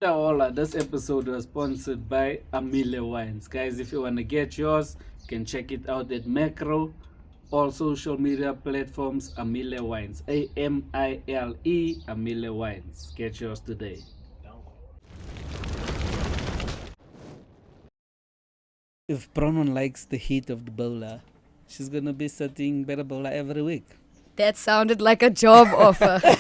Hola, this episode was sponsored by Amile Wines. Guys, if you want to get yours, you can check it out at Macro, all social media platforms, Amile Wines. Amile, Amile Wines. Get yours today. If Bronwyn likes the heat of the bowler, she's going to be setting better bowler every week. That sounded like a job offer. in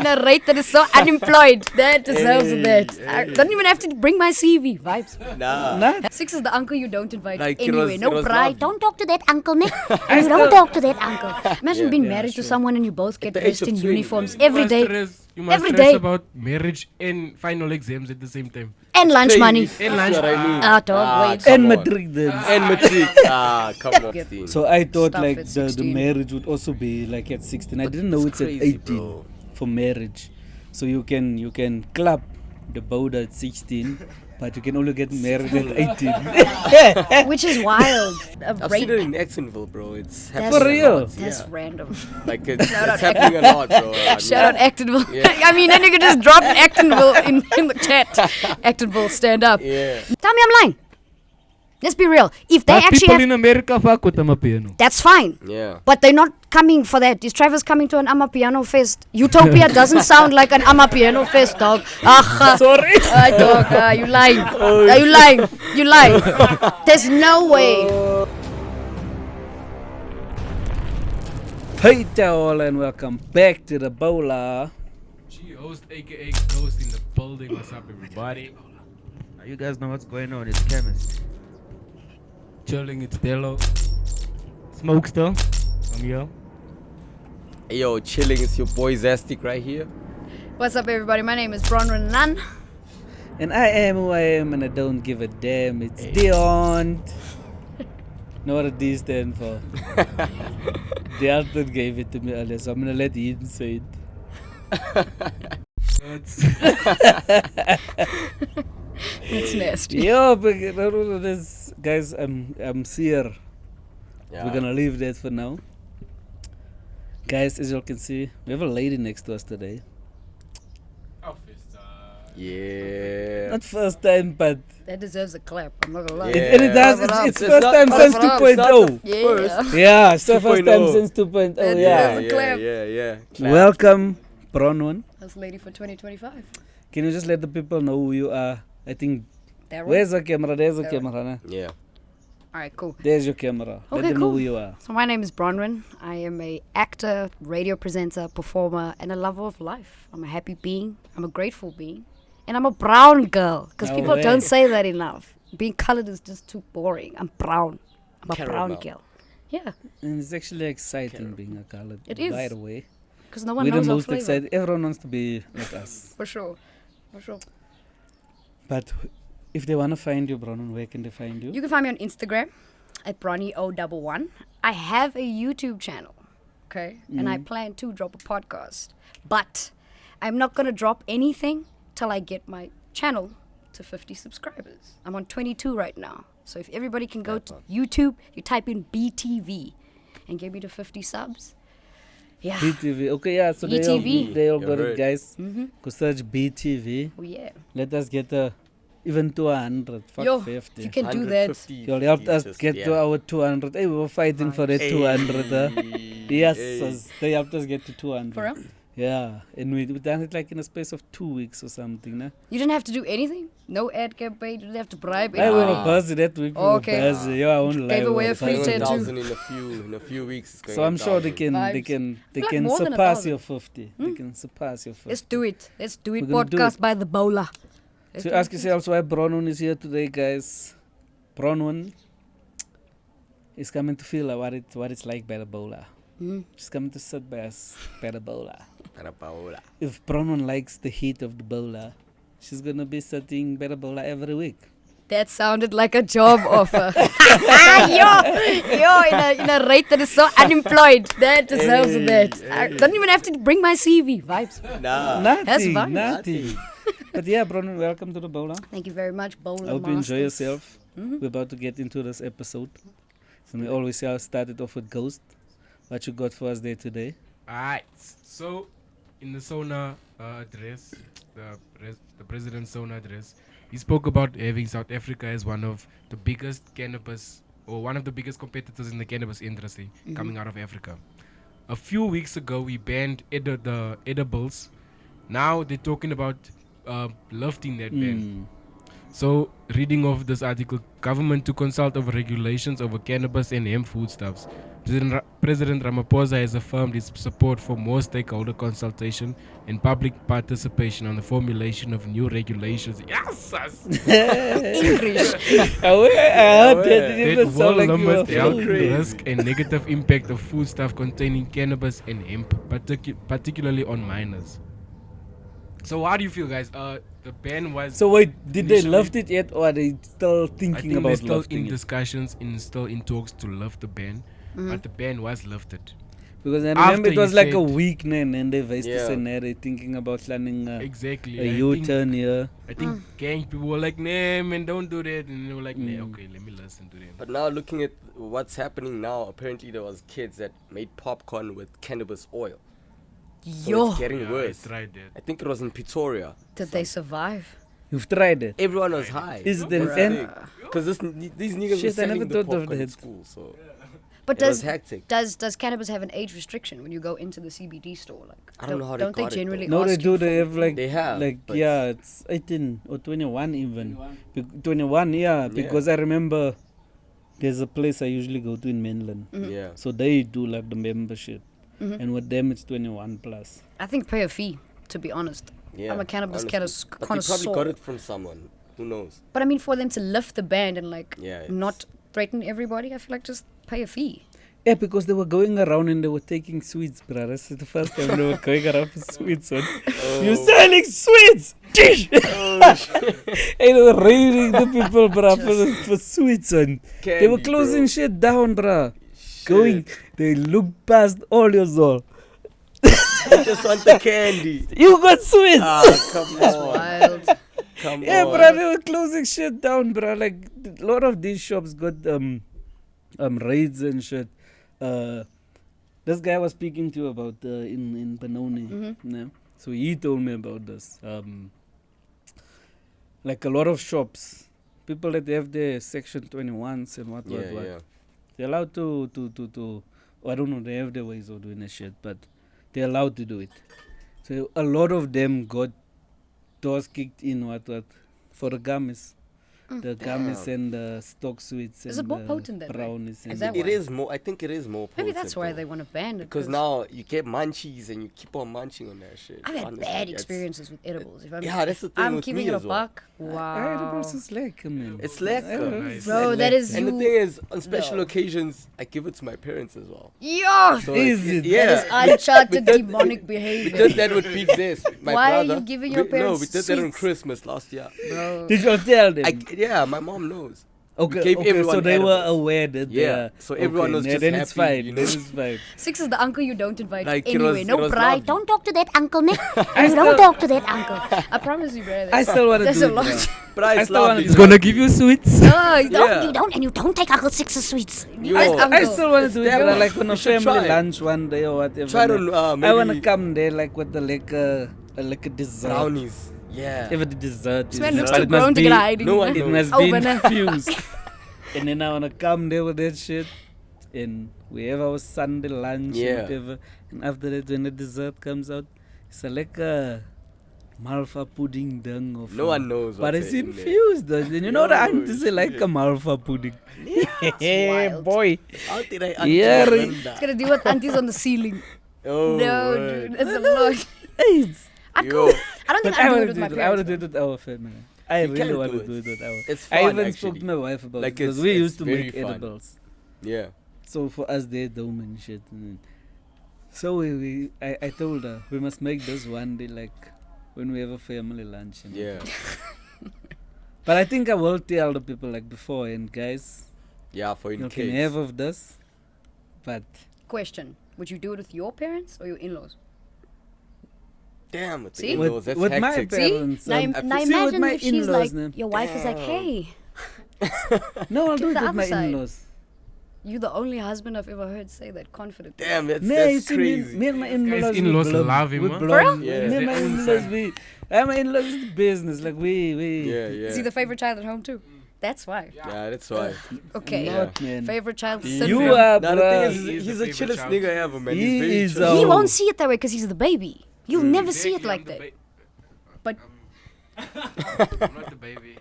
a rate that is so unemployed. That deserves that. I don't even have to bring my CV. Vibes. Nah. Six is the uncle you don't invite Like, it anyway. was No pride. lovely. Don't talk to that uncle, man. You don't talk to that uncle. Imagine being Yeah, married to sure. someone and you both get the age dressed of in 20. uniforms every day. You must Every stress day. about marriage and final exams at the same time. And lunch money. And lunch. That's what I mean. Dog, wait. Come And on. Madrid then. And matric. Come on, Get- Steen. So I thought Stuff like at the 16. marriage would also be like at 16. I didn't know it's it's at crazy, 18 bro. for marriage. So you can club the bowder at 16, but you can only get married at 18. Which is wild. A I've rate. seen it in Jacksonville, bro. It's That's- happening For a real? lot. That's Yeah. random. Like it's Shout out happening a lot, bro. I mean, Shout out Actonville. Yeah. I mean, then you could just drop Actonville in the chat. Actonville, stand up. Yeah. Tell me I'm lying. Let's be real. If they But actually people have, in America fuck with Amapiano. that's fine. Yeah. But they're not coming for that. Is Travis coming to an Amapiano fest? Utopia doesn't sound like an Amapiano fest, dog. Sorry. Dog, you lying. You lying. You lying. There's no way. Hey all and welcome back to the bowler. Host aka Ghost in the building. What's up, everybody? You guys know what's going on. It's chemist. Chilling, it's Dello. Smoke still. I'm here. Hey, yo, chilling. It's your boy Zastic right here. What's up, everybody? My name is Bronwyn Nunn. And I am who I am and I don't give a damn. It's Dion. Know what a D stand for? The Alton gave it to me earlier, so I'm gonna let him say it. It's nasty. Yo, but this guys, I'm here. Yeah. We're gonna leave that for now. Guys, as you all can see, we have a lady next to us today. Yeah. Not first time, but That deserves a clap. I'm not gonna lie. Yeah. and it does. Clap it up. It's It's first not- time but since it's not- 2.0. Yeah. Yeah, it's the first time 2.0. since 2.0. That Yeah. deserves a clap. Yeah. Welcome, Bronwyn. That's lady for 2025. Can you just let the people know who you are? I think. That one? Where's the camera? There's the That camera. Nah? Yeah. All right, cool. There's your camera. Let Okay, them know cool. who you are. So my name is Bronwyn. I am a actor, radio presenter, performer, and a lover of life. I'm a happy being. I'm a grateful being. And I'm a brown girl. Because No people way. don't say that enough. Being colored is just too boring. I'm brown. I'm a Caramel. brown girl. Yeah, And it's actually exciting being a colored. It is. By the way, because no one we're the knows our most flavor. excited. Everyone wants to be like us. For sure. For sure. But if they want to find you, Bronwyn, where can they find you? You can find me on Instagram at BronnyO11. I have a YouTube channel, okay? And I plan to drop a podcast. But I'm not going to drop anything till I get my channel to 50 subscribers. I'm on 22 right now. So if everybody can go to YouTube, you type in BTV and get me to 50 subs. Yeah. BTV. Okay, yeah. So BTV. they all You got it, heard. guys. Mm-hmm. Go search BTV. Oh, yeah. Let us get even to 100. Fuck Yo, 50. you can do that. 150, Y'all helped us just- get to yeah. our 200. Hey, we were fighting for that 200. Yes, they helped us get to 200. For real? Yeah, and we done it like in a space of 2 weeks or something. Nah? You didn't have to do anything? No ad campaign? You didn't have to bribe Hey, we were anybody? busy that week. We Okay. were busy. Yeah, I won't lie. Gave we away were a free busy. tattoo. 1,000 in a few weeks. It's going So I'm sure they 1,000. can Feel like can more than surpass 1,000. your 50. They can surpass your 50. Let's do it. Let's do it. We're gonna do Podcast it. by the bowler. Let's So do ask it. yourselves why Bronwyn is here today, guys. Bronwyn is coming to feel what it's like by the bowler. She's coming to sit by us by the bowler. Parapaola. If Bronwyn likes the heat of the bowler, she's gonna be sitting by the bowler every week. That sounded like a job offer. in a rate that is so unemployed. That deserves that. I don't even have to bring my CV. Vibes. Nah. Nothing, fine. nothing. But yeah, Bronwyn, welcome to the bowler. Thank you very much, bowler. I hope you enjoy masters. yourself. We're about to get into this episode. And we always started off with Ghost. What you got for us there today? Alright, so in the Sona address, the president's Sona address, he spoke about having South Africa as one of the biggest cannabis, or one of the biggest competitors in the cannabis industry coming out of Africa. A few weeks ago, we banned the edibles. Now they're talking about lifting that ban. So, reading of this article, government to consult over regulations over cannabis and hemp foodstuffs. President Ramaphosa has affirmed his support for more stakeholder consultation and public participation on the formulation of new regulations. Yes! English. I heard that. It That even will sound like you were limit the health crazy. risk and negative impact of foodstuff containing cannabis and hemp, particularly on minors. So how do you feel, guys? The ban was... So wait, did they initially- lift it yet, or are they still I thinking think they're about still lifting in it? discussions, still in talks to lift the ban. But the ban was lifted. Because I After remember it he was like a said- week, man, and they faced the Yeah. scenario thinking about planning Exactly. a I think- U-turn here. I think gang people were like, nah, man, don't do that. And they were like, nah, okay, let me listen to them. But now looking at what's happening now, apparently there was kids that made popcorn with cannabis oil. So Yo, it's getting Yeah, worse. I tried that. I think it was in Pretoria. did they survive? You've tried it. Everyone was high. Is it an Because these niggas Shit, were I never selling the thought of popcorn in that. school, so But it was does hectic. does cannabis have an age restriction when you go into the CBD store? Like, I don't know how they don't they got it, generally No, they ask do. you They for- have like They have, but- yeah, it's 18 or 21 even. 21, yeah. Because I remember there's a place I usually go to in mainland. Yeah. So they do like the membership, and with them it's 21 plus. I think pay a fee, to be honest. Yeah, I'm a cannabis honestly. But they connoisseur. probably got it from someone. Who knows? But I mean, for them to lift the ban and like Yeah, it's- not threaten everybody, I feel like just pay a fee. Yeah, because they were going around and they were taking sweets, brother. That's the first time they were going around for sweets. Son. You're selling sweets! Dish! And they were raiding the people, bruh, for sweets. Son. They were Candy, closing bro. shit down, bruh. Going, they looked past all your soul. I just want the candy. You got sweets! Come That's on. wild. Come Yeah, on. bruh, they were closing shit down, bruh. Like, a lot of these shops got raids and shit. This guy I was speaking to about in Benoni. Yeah. So he told me about this. Like a lot of shops, people that have their Section 21s and what. Yeah. They're allowed to I don't know, they have their ways of doing that shit, but they're allowed to do it. So a lot of them got doors kicked in for the gummies. The gummies and the stock sweets Is and it more the potent that way? brownies. And Is that It why? is more. I think it is more. Maybe potent, that's why bro. they want to ban it. Because now you get munchies and you keep on munching on that shit. I've had honestly. bad That's- experiences with edibles. If I'm, Yeah, that's the thing I'm with keeping me it a as well. buck. Wow. Edibles is like, man. It's lekker. Nice. Bro, that is And you. the thing is, on special No. occasions, I give it to my parents as well. Yo! So Is it? Yeah. That is uncharted We did- demonic We behavior. did that with Big Zest. My Why are brother. you giving your No, parents we did that on sweets? Christmas last year. Bro. Did you tell them? Yeah, my mom knows. Okay, gave okay, so everyone they were edibles. aware that Yeah, they are, so everyone was yeah, just then it's happy, fine. you Then know? it's fine. Six is the uncle you don't invite Like, it anyway. was- No it was pride. lovely. Don't talk to that uncle, Nick. I You still- don't talk to that uncle. I promise you, brother. I still want to There's do a it. lot. bro. But I it's still wanna lovely. do He's gonna give you sweets. No, you don't. Yeah. You don't, and you don't take Uncle Six's sweets. Yo, Yes, I uncle. still want to do it, That bro, one. like on You a should family try. lunch one day or whatever. Try to, man. I maybe- want to come there like with the like a dessert. Brownies. Yeah. Even the dessert. This is man looks but too it must grown to be- get hiding. no one It knows. must be Over there. infused. And then I want to come there with that shit. And we have our Sunday lunch Yeah. and whatever. And after that, when the dessert comes out, it's like a malva pudding dung of No one knows But what's it's in there. infused. And you know the Yo, aunties they like shit. a malva pudding. wild. boy. How did I Yeah, It's gonna deal with aunties on the ceiling. Oh, No, word. dude, that's a lot. Hey, I Yo. could. I don't but think I I'd do want it to with do my it. I want to parents. do it with our family. I You really can want do to do it. it with our. It's I fun, even spoke actually. to my wife about Like, it because it's- we it's used to very make fun. edibles. Yeah. So for us, they dome and shit. And so I told her we must make this one day, like when we have a family lunch. And Yeah. But I think I will tell the people like before, and guys, Yeah, for in you case. can have of this, but Question: would you do it with your parents or your in-laws? Damn, with the See? in-laws, that's with my hectic. parents. See? Now, I now feel- see, with imagine my if she's in-laws, like, man. your wife is like, hey, No, I'll do Get it the with my other side. in-laws. You're the only husband I've ever heard say that confidently. Damn, Nah, you that's see, crazy. Me and my in-laws, Guys, in-laws we blum. love him, We huh? blum. For real? Yeah. Me and my Their own in-laws, son. my in-laws is the business. Like we. Yeah, Is he yeah. the favorite child at home too? That's why. Yeah, that's why. Okay. Not, man. Favorite child You syndrome. You are, Now the bruh. thing He is, is he's the the favorite chillest child. nigga ever, man. He He's very is, chill. He Oh. won't see it that way because he's the baby. You'll never see it Exactly, like I'm the that. But I'm not the baby.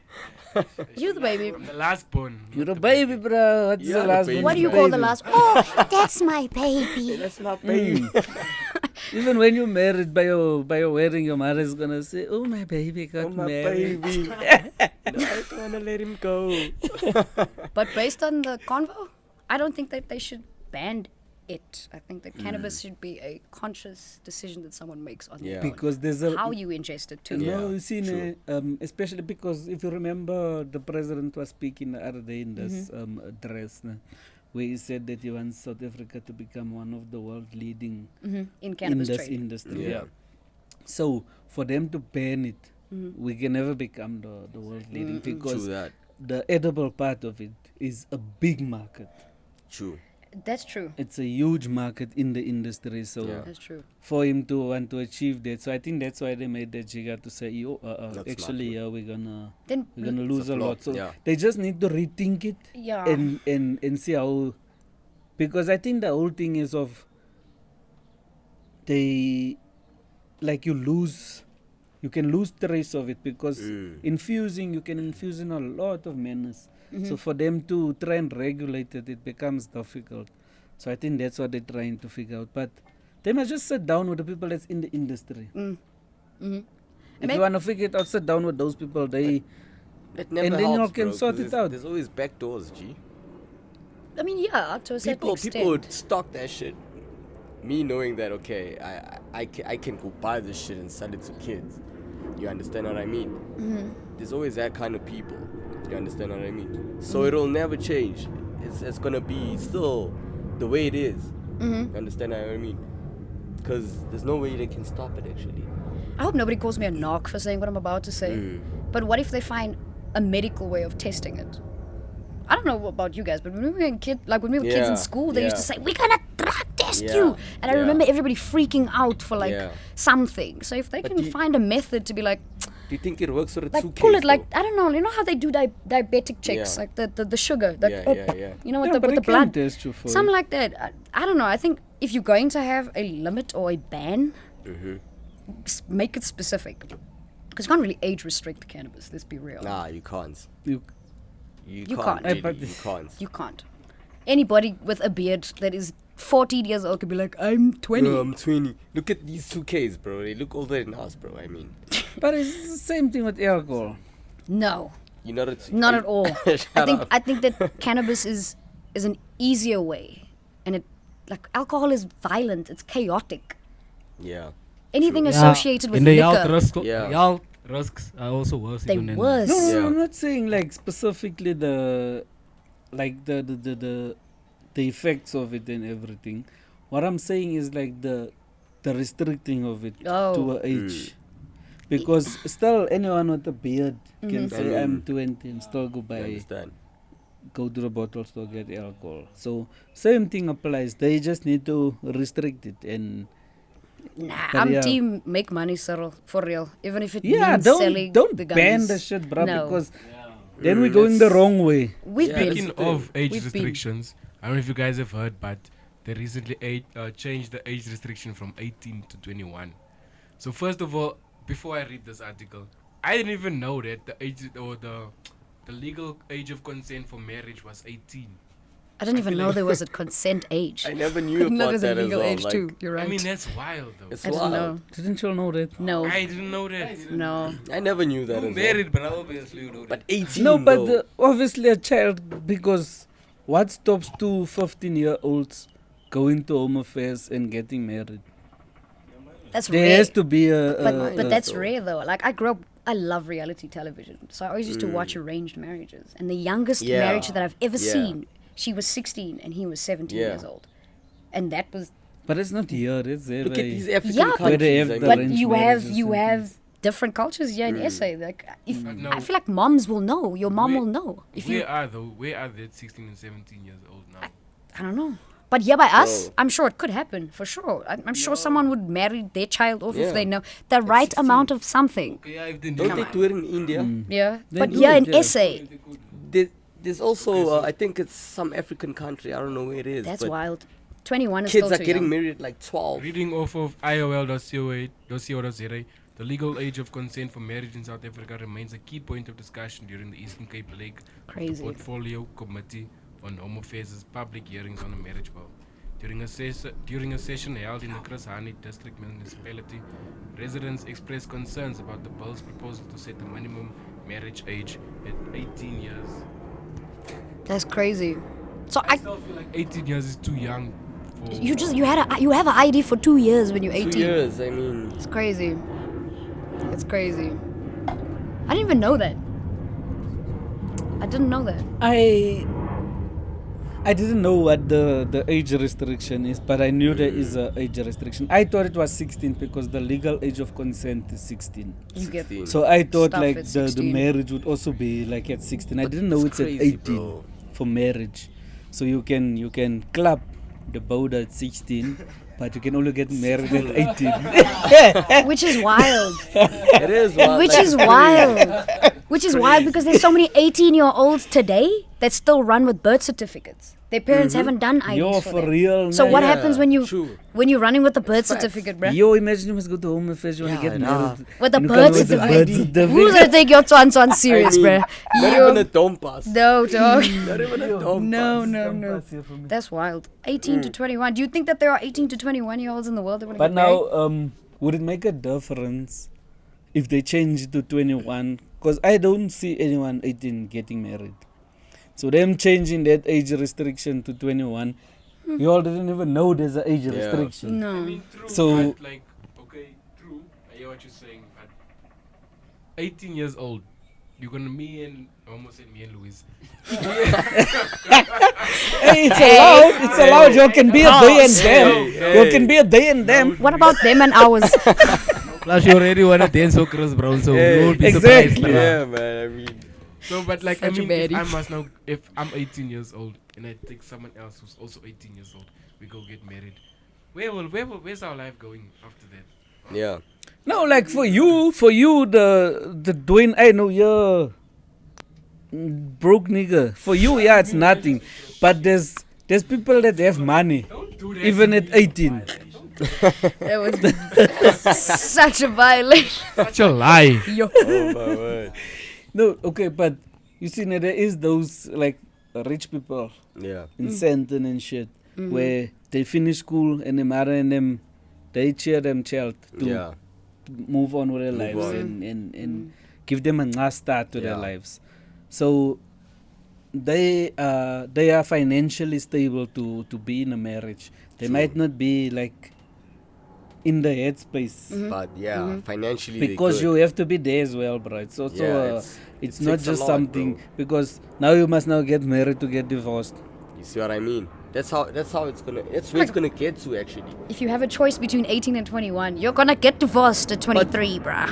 you're the baby. I'm the last born. You're not a the baby, bro. What's You're the the last baby. one? What do you call the last? Oh, that's my baby. That's my baby. Even when you're married by your wedding, your mother is gonna say, "Oh, my baby got Oh, my married." baby. No, I don't wanna let him go. But based on the convo, I don't think that they should ban it. I think that cannabis should be a conscious decision that someone makes on Yeah. their own. Because there's a How you ingest it too. Yeah, no, you see, true. especially because if you remember, the president was speaking the other day in this address, where he said that he wants South Africa to become one of the world leading In in cannabis this trade. industry. Yeah. Yeah. So for them to ban it, we can never become the world leading True because that. the edible part of it is a big market. True. That's true. It's a huge market in the industry. So Yeah. That's true. for him to want to achieve that, so I think that's why they made that jigger to say, "Yo, That's actually, we're gonna Then lose a flop, lot." So yeah. they just need to rethink it yeah. and see how, because I think the whole thing is of they, like you can lose trace of it because infusing, you can infuse in a lot of manners. So for them to try and regulate it, it becomes difficult. So I think that's what they're trying to figure out. But they must just sit down with the people that's in the industry. If maybe- you want to figure it out, sit down with those people. They It never And then you helps, can bro, sort 'cause it there's- out. There's always back doors, G. I mean, yeah, to a certain People extent. would stock that shit. Me knowing that, okay, I can go buy this shit and sell it to kids. You understand what I mean? There's always that kind of people. You understand what I mean? So it'll never change. It's gonna be still the way it is. You understand what I mean? Because there's no way they can stop it actually. I hope nobody calls me a narc for saying what I'm about to say. But what if they find a medical way of testing it? I don't know about you guys, but when we were when we were kids Yeah, in school, they used to yeah. say, "We're gonna drug test Yeah, you," and I yeah. remember everybody freaking out for like Yeah. something. So if they But can do you- find a method to be like, Do you think it works for the like 2Ks? pull it like though? I don't know, you know how they do diabetic checks, Yeah. like the sugar, like Yeah. you know with Yeah, the but with the it can blood, test you for something it. like that. I don't know. I think if you're going to have a limit or a ban, make it specific, because you can't really age restrict cannabis. Let's be real. Nah, you can't. You, You You can't. can't. Really, But- you can't. You can't. Anybody with a beard that is 14 years old could be like, I'm 20. Bro, I'm 20. Look at these 2Ks, bro. They look older than us, bro. I mean, but it's the same thing with alcohol. No, you're not a not at all. Shut up. I think that cannabis is an easier way, and it like alcohol is violent. It's chaotic. Yeah. Anything True. associated with and the liquor, Yeah. risks are also worse. they even than- worse. No, Yeah. I'm not saying like specifically the effects of it and everything. What I'm saying is like the restricting of it Oh. to an age. Because still anyone with a beard can say Mhm. I'm 20 and still You understand? go to the bottle store, get alcohol. So same thing applies. They just need to restrict it and Nah, But I'm yeah. team make money, Cyril, for real. Even if it yeah, means selling don't the ban gummies. the shit, bro, No. because then we're going the wrong way. We've Yeah, been. that's Speaking the thing. of age We've been- restrictions, I don't know if you guys have heard, but they recently changed the age restriction from 18 to 21. So first of all, before I read this article, I didn't even know that the age or the legal age of consent for marriage was 18. I didn't even know there was a consent age. I never I knew didn't know about there's a that as legal well. age Like, too. You're right. I mean, that's wild though. it's I didn't wild. know. Didn't you know that? No, I didn't know that. no. I never knew that as well. but obviously you know But 18 No, but though. obviously a child, because what stops two 15-year-olds going to home affairs and getting married? That's There rare. has to be a. But that's so. rare though. Like I grew up, I love reality television, so I always used to watch arranged marriages. And the youngest Yeah. marriage that I've ever Yeah. seen, she was 16 and he was 17 Yeah. years old, and that was. But it's not here. It's there. Look at these by- African Yeah, but- countries. Where they have I the mean. But arranged you marriages have and different cultures here in SA. Like if But no. I feel like moms will know, your mom Where- will know if you. Where are the 16 and 17 years old now? I don't know. But yeah, by us, So- I'm sure it could happen for sure. I'm sure someone would marry their child off if Yeah. they know the right amount of something. Yeah, if they Don't they do it in India? Yeah. They But do yeah, it, in yeah. SA, There's also, I think it's some African country. I don't know where it is. that's but wild. 21 is Kids still are too getting young. married at like 12. Reading off of iol.co.za, the legal age of consent for marriage in South Africa remains a key point of discussion during the Eastern Cape Lake Crazy. Portfolio Committee on Home Affairs' public hearings on the marriage bill. During a session held in the Chris Hani District Municipality, residents expressed concerns about the bill's proposal to set the minimum marriage age at 18 years. That's crazy. So I still feel like 18 years is too young for... you have an ID for 2 years when you're 18. 2 years, I mean. It's crazy. It's crazy. I didn't even know that. I didn't know that. I didn't know what the age restriction is, but I knew there is a age restriction. I thought it was 16 because the legal age of consent is 16. You get 16. So I thought Stuff like at the 16. marriage would also be like at 16. I didn't know it's it's at crazy, 18 bro. for marriage. So you can clap the boat at 16, but you can only get married at 18. which is wild. It is wild. Which like, is it's wild. Which is wild because there's so many 18-year-olds today that still run with birth certificates. Their parents haven't done IDs Yo, for for them. real. So man. what Yeah, happens true. when you're running with the birth facts. certificate, bruh? Yo, imagine you must go to Home Affairs, you want to Yeah, get nah. married. With the and you birth come with the certificate. birth Who's gonna take your son serious, I mean, bruh? Not Yo. even a dome pass. No, dog. Not even a dome No, pass. no. That's wild. 18 to 21. Do you think that there are 18 to 21-year-olds in the world that want to But get married? now, would it make a difference if they change it to 21? Because I don't see anyone 18 getting married. So them changing that age restriction to 21, you all didn't even know there's an age restriction. No. I mean, true, So- but like, okay, true, I hear what you're saying, but 18 years old, you're gonna me and Louis. Hey, it's allowed. It's allowed. You can be a they and them. You can be a they and them. What about them and ours? Plus, you already want to dance for Chris Brown, so Hey, you won't be exactly. surprised. Yeah, man. I mean, So, but like, Such a I mean, if baddie. I must now, if I'm 18 years old and I take someone else who's also 18 years old, we go get married. Where's our life going after that? yeah. No, like for you, the Dwayne, I know you're broke nigga. For you, yeah, it's nothing. But there's people that have money, even at 18. That was such a violation. Such a lie. Yo. Oh, my word. No, okay, but you see, now there is those like rich people Yeah. in Sandton and shit, where they finish school and they marry and they cheer them child to Yeah. move on with their Move lives on. and give them a nice start to their Yeah. lives. So they are financially stable to be in a marriage. They True. might not be like in the headspace But yeah, financially because they you could. have to be there as well, bro. It's also Yeah, it's it not takes a just lot, something bro. because now you must now get married to get divorced. You see what I mean? That's how it's gonna. That's where it's gonna get to actually. If you have a choice between 18 and 21, you're gonna get divorced at 23, bruh.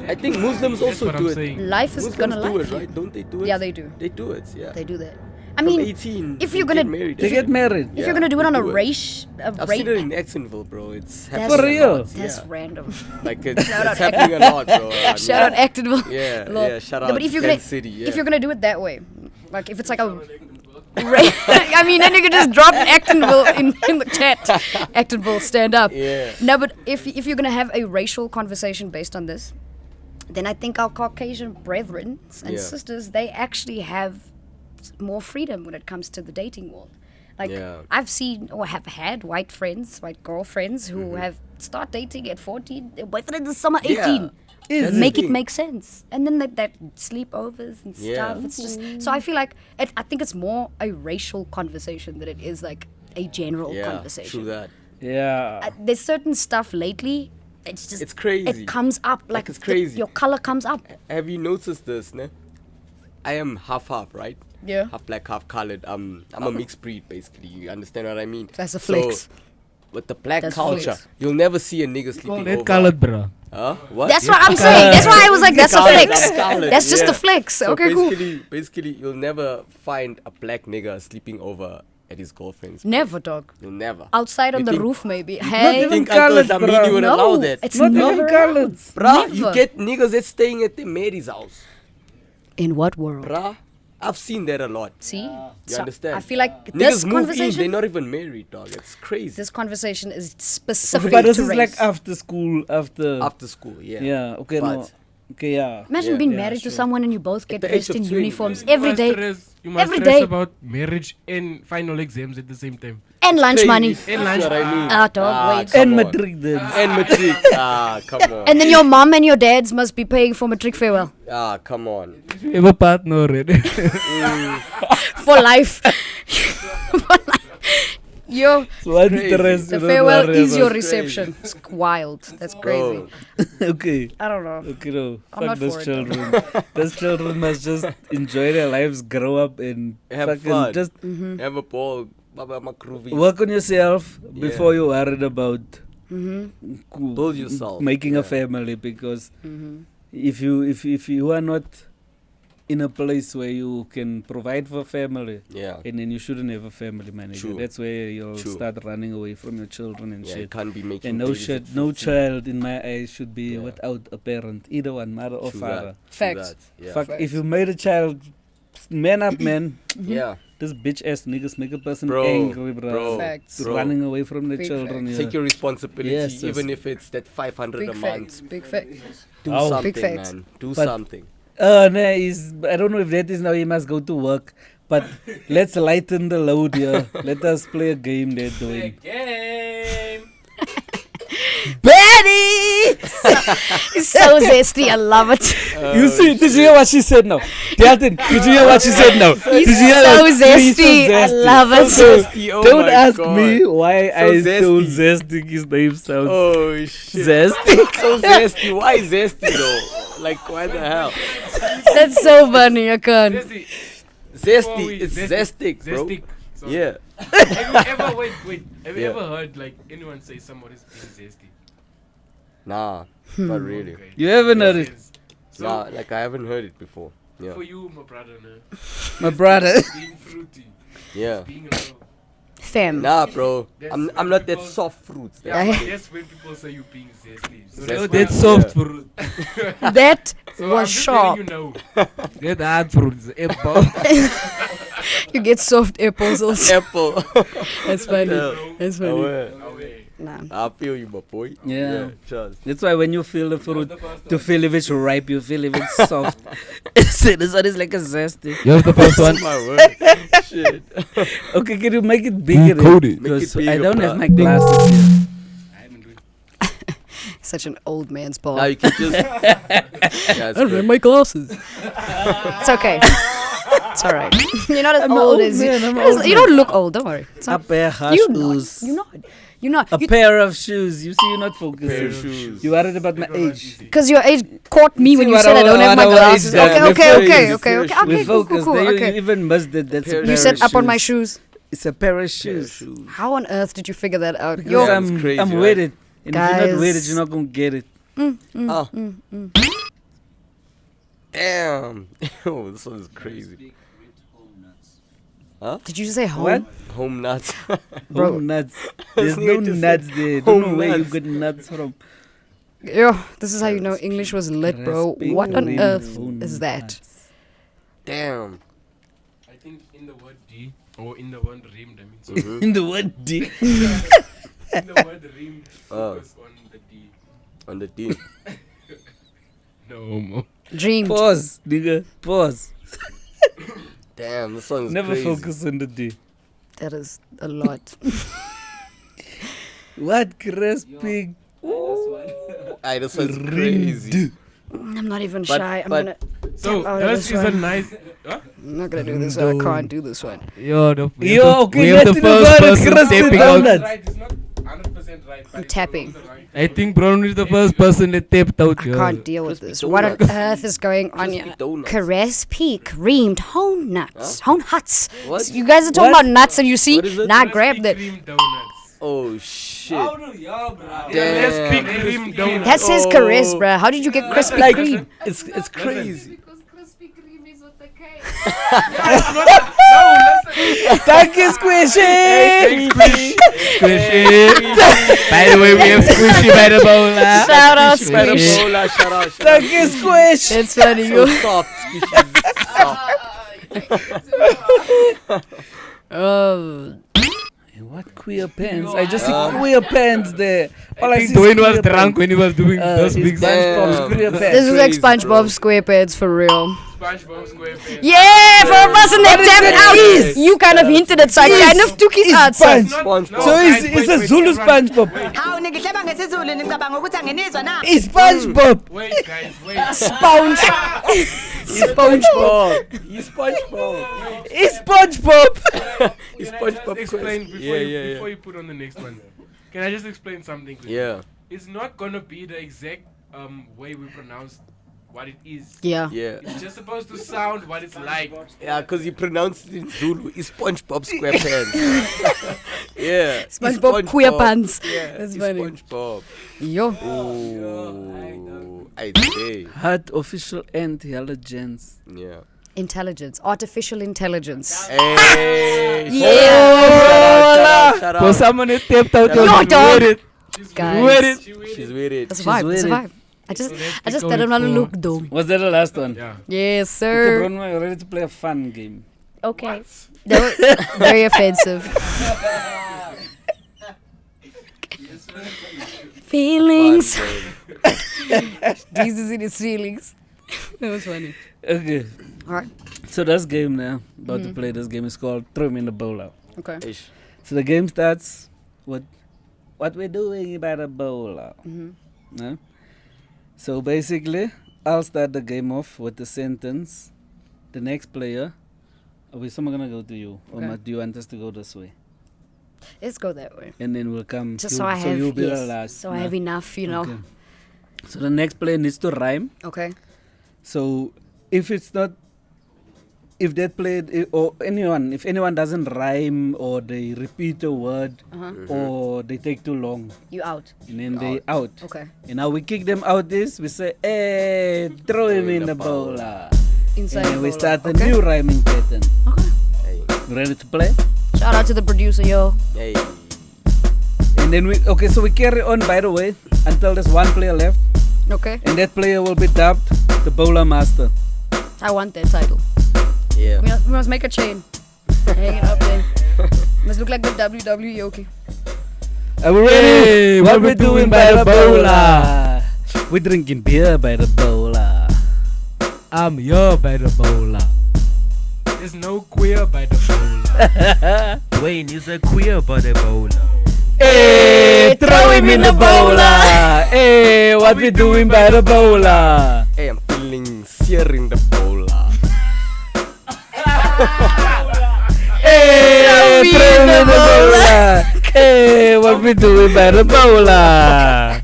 I think Muslims That's also what do I'm it. saying. Life is Muslims gonna do life it, you. right? Don't they do it? Yeah, they do. They do it. Yeah. They do that. I From mean, 18, if they you're gonna get married. They get married. if you're gonna do it they on a do it. race, I've seen it in Jacksonville, bro. It's That's- happening For a real? lot, that's yeah. random. Like it's happening a lot, bro. I mean, Shout out Actonville. Yeah, Lol. yeah. Shout No, out but if you're Kansas gonna City. Yeah. if you're gonna do it that way, like if it's like a I mean, then you can just drop Actonville in the chat. Actonville, stand up. Yeah. No, but if you're gonna have a racial conversation based on this, then I think our Caucasian brethren and Yeah. sisters, they actually have more freedom when it comes to the dating world. Like Yeah. I've seen or have had white friends, white girlfriends who Mm-hmm. have start dating at 14, their boyfriend is summer Yeah. 18. That's the Make it thing. make sense, and then that sleepovers and Yeah. stuff. It's just so I feel like I think it's more a racial conversation than it is like a general Yeah. conversation. True that. Yeah. There's certain stuff lately. It's just It's crazy. It comes up like it's crazy. your color comes up. Have you noticed this? Ne? I am half, right? Yeah. Half black, half colored. I'm a mixed breed, basically. You understand what I mean? That's a So, flex. with the black That's culture, flex. you'll never see a nigga sleeping Red over. colored, bro. Huh? What? That's what I'm saying. That's why I was like, that's a Colored, flex. I'm colored, That's just yeah. a flex. So Okay, cool. basically, you'll never find a black nigga sleeping over at his girlfriend's. Never, dog. Never. Outside on You the think- roof, maybe. Not Hey, even think colours, Uncle Dlamini bruh. would allow no, that? it's Not never even colours. Bruh, you Never. get niggas that's staying at the Mary's house. In what world? Bruh, I've seen that a lot. See? You understand? I feel like Niggas this move in, they're conversation, not even married, dog. It's crazy. this conversation is specific But this to is race. like after school, after. After school, yeah. Yeah, okay, no. But- Okay, yeah. Imagine Yeah. being Yeah, married to sure. someone and you both get the age dressed of in 20, uniforms man. every day You must Every stress day. about marriage and final exams at the same time. and lunch Crazy. money. And lunch. That's what I mean. Ah, dog, wait. come And on. matric then. And matric. Come on. And then your mom and your dads must be paying for matric farewell Come on. You have a partner already. for life. For life. Yo, So what's crazy. the rest? the you don't farewell worry is your about? reception. It's wild. That's crazy. Bro, Okay. I don't know. Okay, no. I'm Fuck not those for it, children. Those children must just enjoy their lives, grow up, and Have fucking fun. just have a ball. Baba Makruvi. work on yourself before Yeah. you're worried about Build yourself. making a Yeah. family. Because if you are not in a place where you can provide for family, Yeah. and then you shouldn't have a family manager. True. That's where you'll True. start running away from your children and Yeah, you shit. can't be making And no babies shit, at no 15. child in my eyes should be Yeah. without a parent, either one, mother or True father. that, true Facts. that, Yeah. Fuck, if you made a child, man up, man. Yeah. This bitch ass niggas make a person Bro, angry, bro. bro, Facts. bro. Running away from the Big children. Yeah. Take your responsibility, Yes, yes. even if it's that 500 Big a month. facts. Big facts. Do Oh. something, Big facts. man. Do But- something. No, I don't know if that is now he must go to work, but let's lighten the load here. Let us play a game they're doing. Betty! It's so zesty. I love it. You see, did you hear what she said now? Delton, did you hear what she said now? He's Did you hear so that? He's zesty. I zesty. love it. So, Zesty, oh don't my ask God. me why So I told zesty. Zesty his name sounds Oh, shit. zesty. So zesty. Why zesty, though? Like, what the hell? That's so funny. I can't. Zesty. Zesty. It's zestic, bro. Zestic. So Yeah. Have you ever wait? Have you Yeah. ever heard like anyone say somebody's being zesty? Nah, not really. Okay. You haven't heard it, Yes. So Nah, like I haven't heard it before. Yeah. for you, my brother, nah, my brother. being fruity, Yeah. being a little. Fam. Nah, bro. That's I'm when not that people- soft fruit. Yeah, Yeah. but that's when people say you being zesty. So That's that's, when- That's soft Yeah. fruit. That so I'm was just sharp. letting you know. That hard fruit. Apple. You get soft apples also. Apple. That's funny. Yeah. That's Oh, funny. yeah. Away. Nah. I feel you, my boy. Yeah. Trust. That's why when you feel the fruit, to feel if it's ripe, you feel if it's soft. So this one is like a zesty. You have the first one. My word. Shit. Okay, can you make it bigger? code it. Make it Because I bigger, don't have bruh. my glasses here. I haven't doing. Such an old man's Now ball. you can just. Yeah, it's good. my glasses. It's okay. It's alright. You're not as I'm an old old as man, you. I'm an You old don't look old. Don't worry. It's A not, pair of you not. shoes. You're not. You're not. A pair of shoes. You see, you're not Pair of focusing. shoes. You worried about my age. Because your age caught me when See you what said I don't have my our age glasses. does. Okay, We're okay, focused. okay, okay, okay. We Okay, cool, focused. cool, There cool. you Okay. even missed that. That's a Pair of pair You said of up on my shoes. shoes. It's a pair of Pair of shoes. shoes. How on earth did you figure that out? Because Yeah, I'm, it's crazy, I'm right? with it. And if you're not with it, Guys. you're not going to get it. Oh. Damn. Oh, this one is crazy. Did you say home? What? Home nuts. Bro. Home nuts. There's no nigga just nuts said there. Don't know home where you nuts. get nuts from. Yo, this is how you know English was lit, bro. Crispy What on cream earth home is that? nuts. Damn. I think in the word D or in the word reamed. I mean, so Mhm. In the word D. in the word reamed, Oh. focus on the D. On the D. No more. Dreamed. Pause, nigga. Pause. Damn, this one's Never crazy. focus on the D. That is a lot. What crispy? Aye, this one's crazy. I'm not even But- shy. I'm but- gonna. So Oh, this this is a one. nice. Huh? I'm not gonna do this one. I can't do this one. Yo, the, we Yo, have the- okay, we have let the it first go, person crispy tapping donut. out. Right, it's not 100% right. But I'm it's tapping. along the right. I think Brown is the first person that tapped out. I yo. can't deal with Crispy this. What on donuts. earth is going on Crispy here? donuts. Crispy creamed home nuts. Home huts. What? You guys are talking What? about nuts and you see? What is it? Nah, Krispy grab that. Kreme donuts. Oh, shit. Krispy Kreme donuts. That says caress, bruh. How did you get Krispy Like, Kreme? it's crazy. Because Krispy Kreme is with the K. Thank you, Squishy. By the way, we have Squishy by the boula. Shout out, Shout out, Squish. Bola, shout out. Thank you, Squish. It's funny. So soft, squishy. Soft. Oh. What queer pants? I just see queer pants there. All I I think see is Dwayne was queer drunk pants. when he was doing those It's big SpongeBob's Damn. queer This pants. is like Crazy, bro. SpongeBob SquarePants for real. SpongeBob SquarePants. Yeah, for a person that tapped out. Yes. You kind of hinted at, so I kind of took his answer. SpongeBob. So it's a Zulu SpongeBob. Hawu ningihleba ngesizulu nicabanga ukuthi anginizwa na? It's SpongeBob. Wait, guys, wait. Sponge. SpongeBob. He's SpongeBob. It's SpongeBob. He's SpongeBob. Explain before, Yeah. before you put on the next one. Can I just explain something? quickly? Yeah. It's not gonna be the exact way we pronounce what it is. Yeah. Yeah. It's just supposed to sound what it's like. Yeah, because he pronounced it in Zulu. It's SpongeBob SquarePants. Yeah. it's SpongeBob SquarePants. Yeah. That's it's funny. SpongeBob. Yo. Oh. I say. Artificial intelligence. Yeah. Intelligence. Artificial intelligence. Hey. Yeah. Shout For out. someone who tapped out, No, you're dog. with it. Guys. She's with it. That's a vibe. That's a with it. vibe. I just let's didn't want to go look dumb. Was that the last one? Yeah. Yes, Okay, sir. Bruno, we're ready to play a fun game. Okay. That was very offensive. Feelings. Jesus in his feelings. That was funny. Okay. Alright. So this game now, about to play this game is called Throw Me in the Bowl. Okay. Ish. So the game starts with what we're doing by the bowl. No? So basically, I'll start the game off with the sentence. The next player, are we someone gonna go to you? Or Okay. do you want us to go this way? Let's go that way. And then we'll come. Just so I have you'll be the yes, last. so I no? have enough, you know. Okay. So the next player needs to rhyme. Okay. So if it's not, if that player or anyone, if anyone doesn't rhyme or they repeat a word or they take too long, You out. and then they out. Okay. And how we kick them out is we say, hey, throw him in the bowl. And Inside then we the start a okay. new rhyming pattern. Okay. Hey. Ready to play? Shout out to the producer, yo. Hey. And then so we carry on, by the way, until there's one player left. Okay. And that player will be dubbed the bowler master. I want that title. Yeah. We must make a chain. Hang it up there. Must look like the WWE, okay. Are we ready? Hey, what we doing by the bowler? We're drinking beer by the bowler. I'm here by the boula. There's no queer by the bowler. Dwayne is a queer by the boula. Hey, throw him in the bowler. Hey, what we doing by the bowler? Hey, I'm feeling sear in the bowl. Hey, throw him in the bowler. Hey, what we doing by the bowler?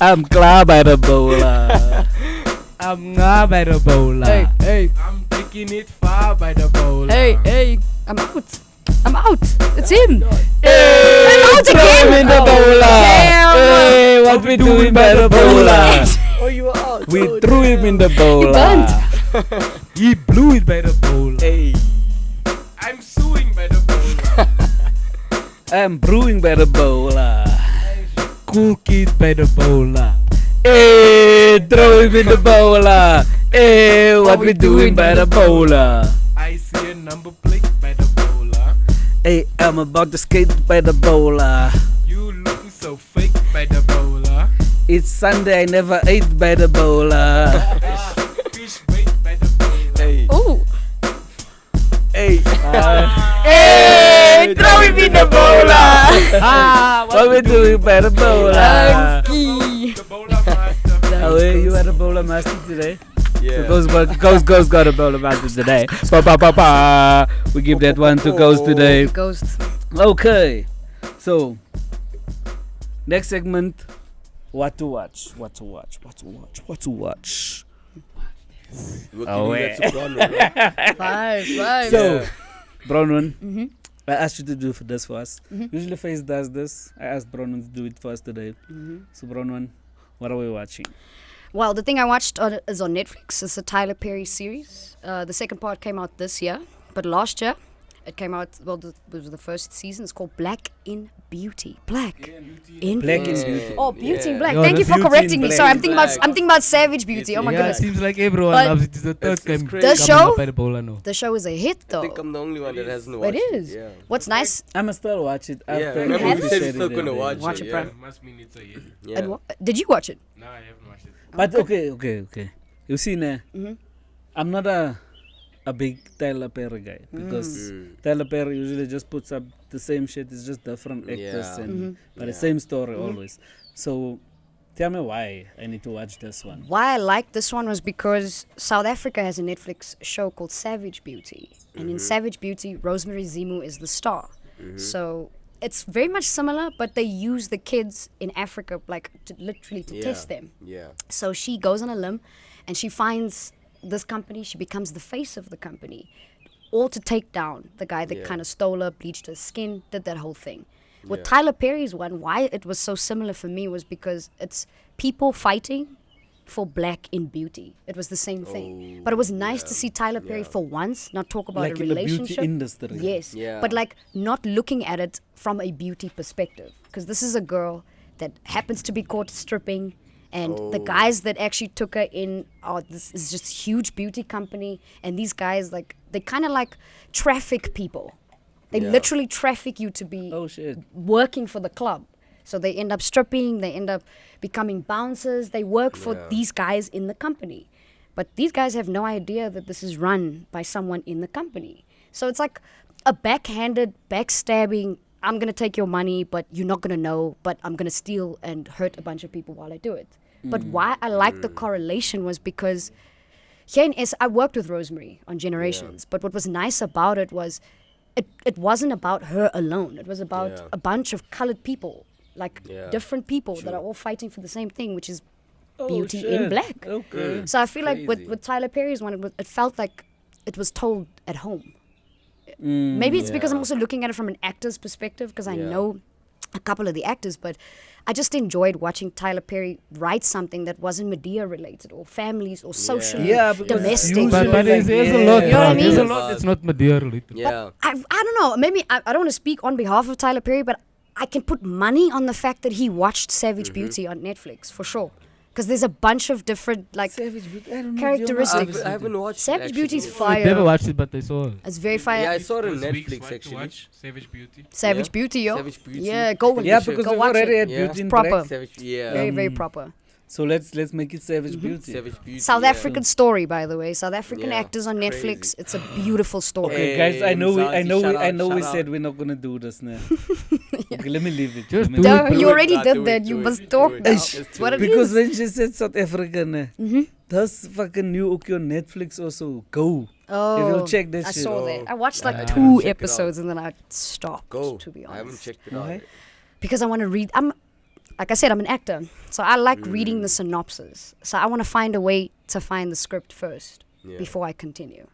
I'm glad by the bowler. I'm not by the boula. Hey, hey, I'm taking it far by the bowler. hey, hey. I'm out. I'm out. It's him. Hey, I'm out throw him again. in the bowler. Damn. Hey, what we doing by the bowler? Oh, you are out. We threw him in the bowler. burnt. He blew it by the boula. Hey. I'm suing by the bowler. I'm brewing by the bowler. Cool kid by the boula. Hey, throw him in the bowler. Hey, what we doing by the bowler? I see a number plate by the bowler. Hey, I'm about to skate by the bowler. You looking so fake by the bowler. It's Sunday, I never ate by the bowler. Fish bait by the bowler. Hey. Oh. Hey. Hey, throw him in the bowler. Ah, What we doing by the bowler? The bowler master. Oh, hey, you are the bowler master today? Yeah. Ghost got a bowler master today. We give that one to Ghost today. Ghost. Okay, so next segment, what to watch. We're Oh, giving that to Brown, right? Five. So, Bronwyn, I asked you to do this for us. Usually Face does this. I asked Bronwyn to do it for us today. So Bronwyn, what are we watching? Well, the thing I watched is on Netflix. It's a Tyler Perry series. The second part came out this year, but last year it came out. Well, it was the first season. It's called Black in Beauty. Black in Beauty. Oh, Beauty in Black. Yo, Thank you the for Beauty correcting in me. Black. Sorry, I'm thinking about Savage Beauty. Oh my Yeah, goodness. it seems like everyone But loves it. It's the third it's time. crazy. The show? coming up by the bowler now. The show is a hit, I though. think I'm the only one that hasn't It watched it. is. Yeah. What's nice? I'ma still watch it. Yeah, after remember haven't? we said shared we're still it gonna and watch Watch it. it, bro. Yeah. Must mean it's a hit. Yeah. Did you watch it? No, I haven't watched it. But okay. You see, I'm not a big Tyler Perry guy because Tyler Perry usually just puts up the same shit. It's just different actors and but the same story always. So tell me why I need to watch this one. Why I liked this one was because South Africa has a Netflix show called Savage Beauty. And in Savage Beauty, Rosemary Zimu is the star. So it's very much similar, but they use the kids in Africa literally to test them. Yeah. So she goes on a limb and she finds this company. She becomes the face of the company, all to take down the guy that kind of stole her, bleached her skin, did that whole thing. With Tyler Perry's one, why it was so similar for me was because it's people fighting for black in beauty. It was the same thing. But it was nice to see Tyler Perry for once not talk about Like a in the relationship. beauty industry. Yes. Yeah. But like not looking at it from a beauty perspective. Because this is a girl that happens to be caught stripping. And the guys that actually took her in, this is just a huge beauty company. And these guys, like, they kind of like traffic people. They literally traffic you to be working for the club. So they end up stripping, they end up becoming bouncers. They work for these guys in the company. But these guys have no idea that this is run by someone in the company. So it's like a backhanded, backstabbing, I'm going to take your money, but you're not going to know, but I'm going to steal and hurt a bunch of people while I do it. But why I like the correlation was because here in I worked with Rosemary on Generations, but what was nice about it was it wasn't about her alone. It was about a bunch of colored people, like different people that are all fighting for the same thing, which is beauty in black. Okay. So I feel like with Tyler Perry's one, it felt like it was told at home. Maybe it's because I'm also looking at it from an actor's perspective, because I know a couple of the actors, but I just enjoyed watching Tyler Perry write something that wasn't Medea related or families or social, domestic. But there's a lot. You know what I mean? There's a lot that's not Madeira related. Yeah. I don't know. Maybe I don't want to speak on behalf of Tyler Perry, but I can put money on the fact that he watched Savage Beauty on Netflix for sure. Because there's a bunch of different characteristics. I haven't watched it, Savage actually. Beauty's I've fire. never watched it, but I saw it. It's very fire. Yeah, I saw it on Those weeks, Netflix what to actually. watch? Savage Beauty. Savage Beauty, yo. Savage Beauty. Yeah, go Yeah, because go we've watch already it. had Yeah. beauty in Proper. black. Savage, yeah. Very, very proper. So let's make it Savage Beauty. Savage Beauty. South yeah. African story, by the way. South African Yeah, actors on crazy. Netflix. It's a beautiful story. Okay, Hey, guys, I know Mzansi, we shout said out. we're not gonna do this now. Okay, let me leave it. Just Let me do leave it, Duh, you do it, already nah, did do that. it, You do must it, talk do it. now. Let's It's do what it. it Because is. when she said South African, does fucking new okay on Netflix also go? Oh, If you'll check that I shit. saw that. I watched like I 2 haven't checked it episodes and then I stopped, Go. to be I haven't honest. checked it out. Why? yet. Because I want to read. Like I said, I'm an actor. So I like reading the synopsis. So I want to find a way to find the script first Yeah. before I continue.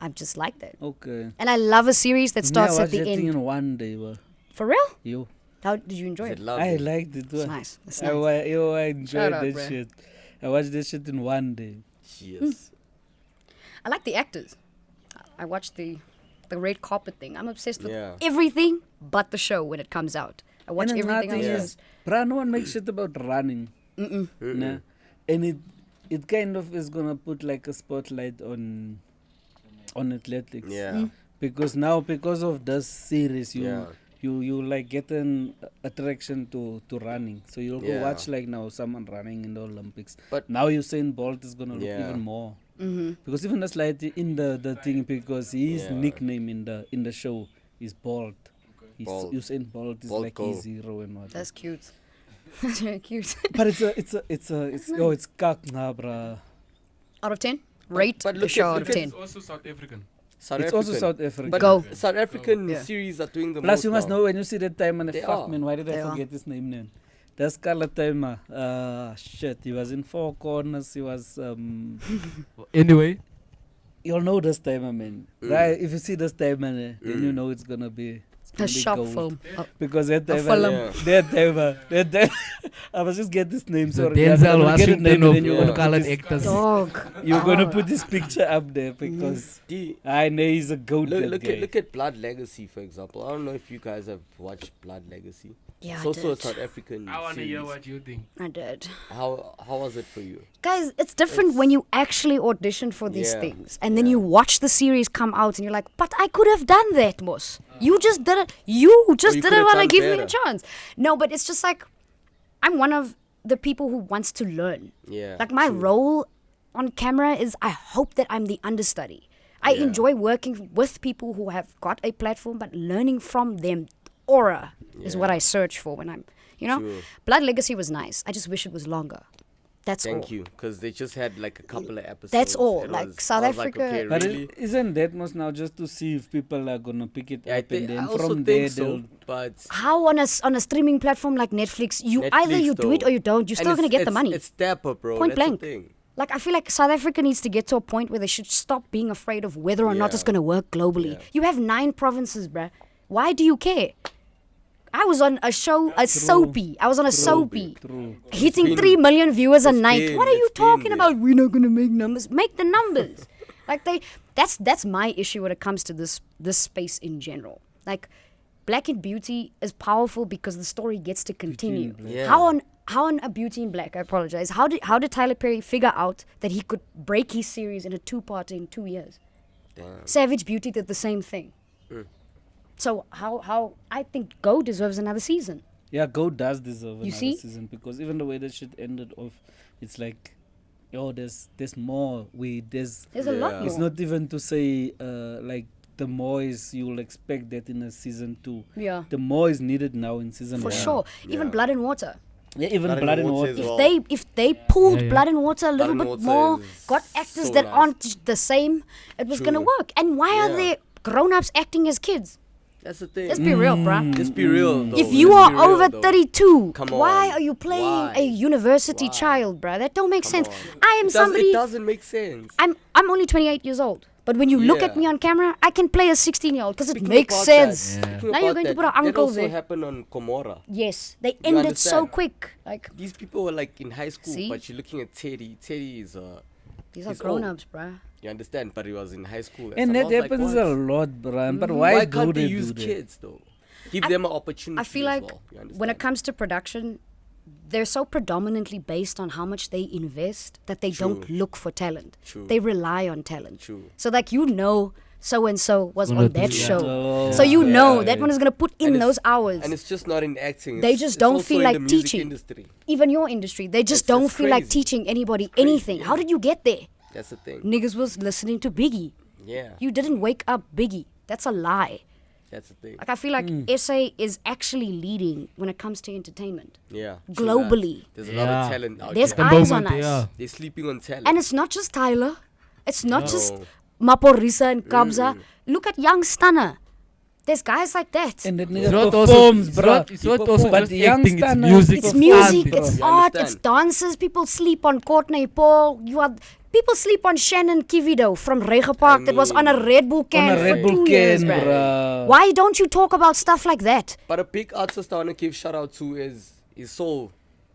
I'm just like that. Okay. And I love a series that starts I at the watched that thing end. in one day. Well, For real? yo, How did you enjoy Is it? it I lovely? liked it. It's Well. nice. It's I, nice. I enjoyed Shout out, that bruh. shit. I watched that shit in one day. Yes. I like the actors. I watched the red carpet thing. I'm obsessed with Yeah. everything but the show when it comes out. I watch And everything another else. thing is, bruh, no one makes shit about running. Nah. And it kind of is gonna put like a spotlight on athletics. Yeah. Because now, because of this series, Yeah. you like get an attraction to running. So you'll go Yeah. watch like now someone running in the Olympics. But- now Usain Bolt is gonna look Yeah. even more. Because even that's like in the thing, because his Yeah. nickname in the show is Bolt. Bolt. Usain Bolt is Bolt like go. his hero and what. That's cute. That's very cute. But it's cock nah, bruh. Out of 10? Rate but the look show at- out of look at- 10. It's also South African. South It's African. also South African. But Go. South African Yeah. series are doing the most. Plus, you must now. know when you see that time and They fuck are. man, why did They I are. forget his name then? That Scarlet Timer. Shit, he was in Four Corners. He was Anyway, you'll know this timer, man. Right? If you see this timer, then you know it's gonna be A shop film. Oh, Because that a time, film. that time, I was just get this name. The Sorry, I'm Denzel gonna get a Washington name of and then you're gonna call put it this- actors. Dog. You're gonna put this picture up there because D, I know he's a goat. look that guy. at Blood Legacy, for example. I don't know if you guys have watched Blood Legacy. Yeah, It's I also a did. South African I want to hear series. what you think. I did. How was it for you? Guys, it's different when you actually audition for these Yeah. things. And then you watch the series come out and you're like, but I could have done that, boss. You just didn't. You just you didn't could've want to done give me a better. chance. No, but it's just like, I'm one of the people who wants to learn. Yeah. Like my true. role on camera is I hope that I'm the understudy. I Yeah. enjoy working with people who have got a platform, but learning from them. Aura is what I search for when I'm, True. Blood Legacy was nice. I just wish it was longer. That's all. Thank you, because they just had like a couple of episodes. That's all. It Like, was- South I was like, Africa- okay, But really? isn't that most now just to see if people are gonna pick it Yeah, up and I then also from there think so, they'll but How on a streaming platform like Netflix, either you do it though. or you don't. You're And still gonna get the it's- money. It's dapper, bro. Point That's blank. the thing. Like I feel like South Africa needs to get to a point where they should stop being afraid of whether or not Yeah. it's gonna work globally. Yeah. You have 9 provinces, bruh. Why do you care? I was on a show, a soapy. I was on a soapy, True. hitting been- 3 million viewers a it's night. been- What are you it's been talking there. about? We're not gonna make numbers. Make the numbers. Like that's my issue when it comes to this space in general. Like Black in Beauty is powerful because the story gets to continue. Yeah. How on a Beauty in Black? I apologize. How did Tyler Perry figure out that he could break his series in a 2-part in 2 years? Damn. Savage Beauty did the same thing. So how I think Go deserves another season. Yeah, Go does deserve another see? season because even the way that shit ended off, it's like, there's more. There's There's a lot Yeah. more. It's not even to say like the more is you'll expect that in a season 2. Yeah. The more is needed now in season For 1. sure. Even Yeah. Blood and Water. Yeah, even Blood and Blood and Water Water. as well. If they pulled Yeah, yeah. Blood and Water a little Blood and bit Water more, is got actors so that nice. aren't the same, it was gonna True. work. And why are Yeah. there grown-ups acting as kids? That's the thing. Let's be real, bruh. Let's be real, though. If you Let's are be real, over though. 32, Come why on. are you playing Why? a university Why? child, bruh? That don't make sense. on. I am It somebody. doesn't make sense. I'm only 28 years old. But when you look at Yeah. me on camera, I can play a 16-year-old because it Speaking makes about sense. that, speaking Now you're about going to that, put our that uncle also there. happened on Gomorrah. Yes, they ended so understand? quick. Like These people were like in high school, See? but you're looking at Teddy. Teddy is these are he's grown-ups, bruh. you understand, but he was in high school. And I that was like, happens what? a lot, bruh. But Why why can't do they they use do that? kids though? Give them an opportunity. I feel as like well, you when it understand? comes to production, they're so predominantly based on how much they invest that they don't True. look for talent. True. They rely on talent. True. So like so and so was Gonna on do that that. show. Oh, So you know yeah. that one is gonna put in And it's- those hours. and it's just not in acting. They it's- just it's don't also feel in like the music teaching. Industry. Even your industry, they just It's- don't it's feel like crazy. teaching anybody crazy, anything. How yeah. did you get there? That's the thing. Niggas was listening to Biggie. Yeah, You didn't wake up Biggie. That's a lie. that's the thing. Like I feel like SA is actually leading when it comes to entertainment. Yeah, true globally. that. There's a lot of Yeah. talent out There's there. eyes on moment, us. yeah. They're sleeping on talent. And it's not just Tyler. It's not just No. Maporisa and Kabza. Look at Young Stunner. There's guys like that. And that It's nigga not also, performs, it's bruh. not, it's not also But just the young acting, it's stunner, music. It's for music, fun, it's bro. You art, it's understand? dances. People sleep on Courtney Paul. People sleep on Shannon Kivido from Rege Park that was on a Red Bull can On a Red for Bull 2 years, can, bruh. bruh. Why don't you talk about stuff like that? But a big artist I want to give shout out to is soul.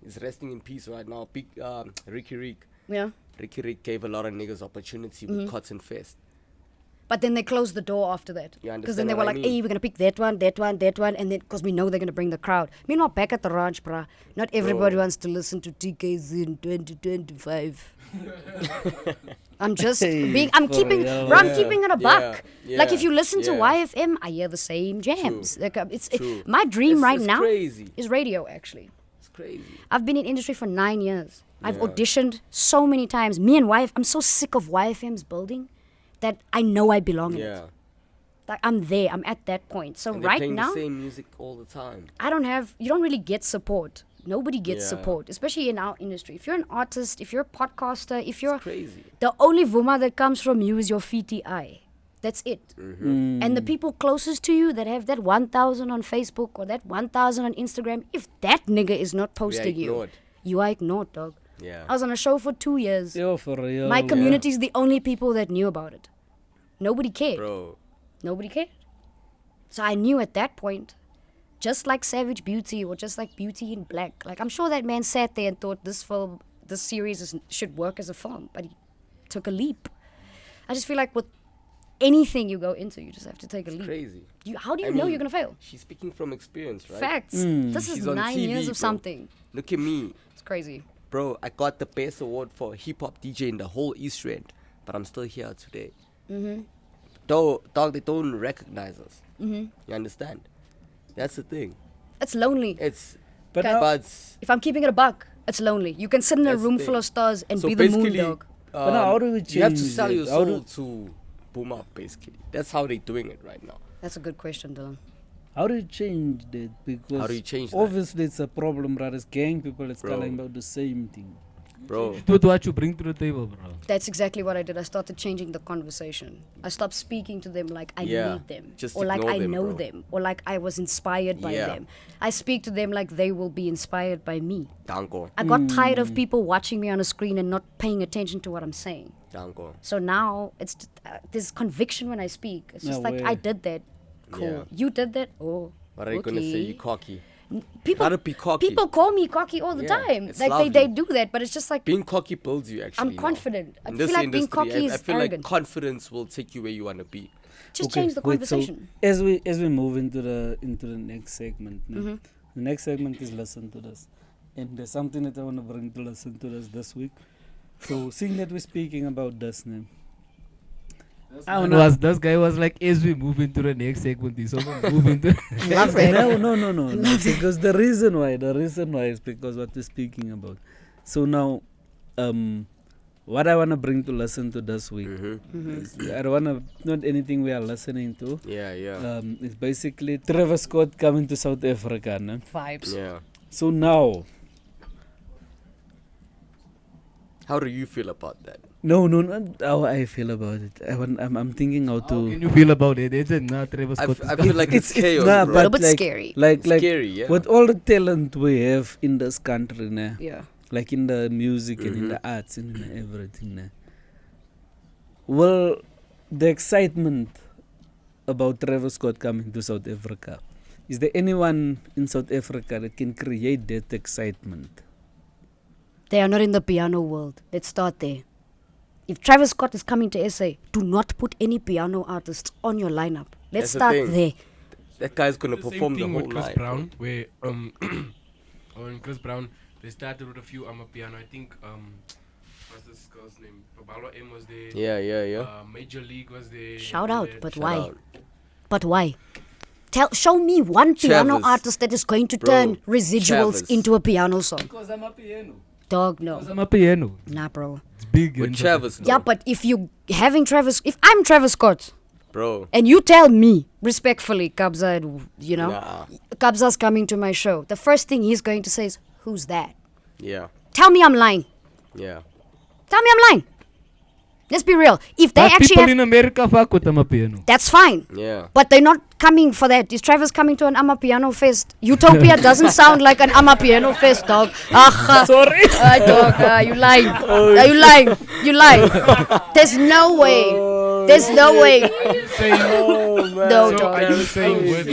Is resting in peace right now. Big Ricky Rick. Yeah. Ricky Rick gave a lot of niggas opportunity with Cotton Fest. But then they closed the door after that. You Because then understand they were what I like, mean? hey, we're going to pick that one, and then, because we know they're going to bring the crowd. Meanwhile, back at the ranch, bruh, not everybody Bro. wants to listen to Tkzee In 2025. I'm just being, I'm for keeping, real. bro, I'm Yeah, keeping it a yeah, buck. Like if you listen to yeah. YFM, I hear the same jams. True, Like it's true. my dream right It's now crazy. is radio. Actually, It's crazy. I've been in industry for 9 years. I've Yeah. auditioned so many times. Me and YFM, I'm so sick of YFM's building that I know I belong in it. Yeah. Like I'm there. I'm at that point. So And they're right playing now, the same music all the time. you don't really get support. Nobody gets Yeah. support, especially in our industry. If you're an artist, if you're a podcaster, if you're Crazy. the only vuma that comes from you is your VTI. That's it. Mm-hmm. And the people closest to you that have that 1,000 on Facebook or that 1,000 on Instagram, if that nigga is not posting you, ignored. you are ignored, dog. Yeah. I was on a show for 2 years. Yo, for real. My community is the only people that knew about it. Nobody cared. Bro. Nobody cared. So I knew at that point, just like Savage Beauty or just like Beauty in Black, like I'm sure that man sat there and thought this series should work as a film, but he took a leap. I just feel like with anything you go into, you just have to take a leap. Crazy. How do you I know mean, you're gonna fail? She's speaking from experience, right? Facts. This is She's on 9 TV, years of bro. something. Look at me. It's crazy. Bro, I got the best award for hip hop DJ in the whole East End, but I'm still here today. Dog, they don't recognize us. You understand? That's the thing. It's lonely. It's But If I'm keeping it a buck, it's lonely. You can sit in a That's the room thing. full of stars and so be the moon basically, dog. But now how do we you have to change sell it? your How soul to boom up, basically. That's how they're doing it right now. That's a good question, Dylan. How do you change that? Because How do you change that? obviously it's a problem, right? As gang people, it's Bro. calling about the same thing. Bro, Do what you bring to the table, bro. That's exactly what I did. I started changing the conversation. I stopped speaking to them like I Yeah, need them, just or like ignore I them, know bro. them, or like I was inspired by Yeah. them. I speak to them like they will be inspired by me. Danko. I got tired of people watching me on a screen and not paying attention to what I'm saying. Danko. So now there's conviction when I speak. It's just No like way. I did that. Cool. Yeah. You did that. Oh. What are you gonna say? okay. You cocky. People, Gotta be cocky. people call me cocky all the Yeah, time. it's Like lovely. they do that, but it's just like Being cocky builds you, actually. I'm now. confident. I In feel this like being industry, cocky I is feel arrogant. like confidence will take you where you wanna be. just change the wait, so conversation. as we move into the next segment, no? The next segment is listen to this, and there's something that I want to bring to listen to this week. So seeing that we're speaking about this now, I don't know. This guy was like, as we move into the next segment, he's also move into. Love that. No. Because the reason why is because what we're speaking about. So now, what I want to bring to listen to this week, is I don't want to, not anything we are listening to. Yeah. It's basically Travis Scott coming to South Africa. No? Vibes. Yeah. So now, How do you feel about that? no, not how I feel about it. I'm thinking how How to. can you feel about it? It's not Travis I Scott. feel like it's chaos, nah, bro. but Little bit like, scary. Like Scary, yeah. with all the talent we have in this country, nah, Yeah. like in the music and in the arts and in everything, nah. Well, the excitement about Travis Scott coming to South Africa, is there anyone in South Africa that can create that excitement? They are not in the piano world. Let's start there. If Travis Scott is coming to SA, do not put any piano artists on your lineup. Let's That's the start thing. there. That guy's gonna The same perform the thing whole with Chris night. Brown, where on Chris Brown, they started with a few piano. I think what's this girl's name? Babalo M was there. Yeah. Major League was there. Shout out, but Shout why? out. But why? Show me one piano Travis. artist that is going to Bro, turn residuals Travis. into a piano song. Because I'm a piano. Dog, no. I'm a piano. Nah, bro. It's big. With in Travis, Yeah, though, but if if I'm Travis Scott, bro. and you tell me respectfully, Kabza, Nah. Kabza's coming to my show, the first thing he's going to say is, "Who's that?" Yeah. Tell me I'm lying. Yeah. Tell me I'm lying. Let's be real. If they But actually people have, in America fuck with I'm a piano. that's fine. Yeah. But they're not coming for that. Is Travis coming to an Amapiano fest? Utopia doesn't sound like an Amapiano fest, dog. Sorry. Dog, you lying. You lying. You lying. There's no way. There's no way. No, So dog. are you saying with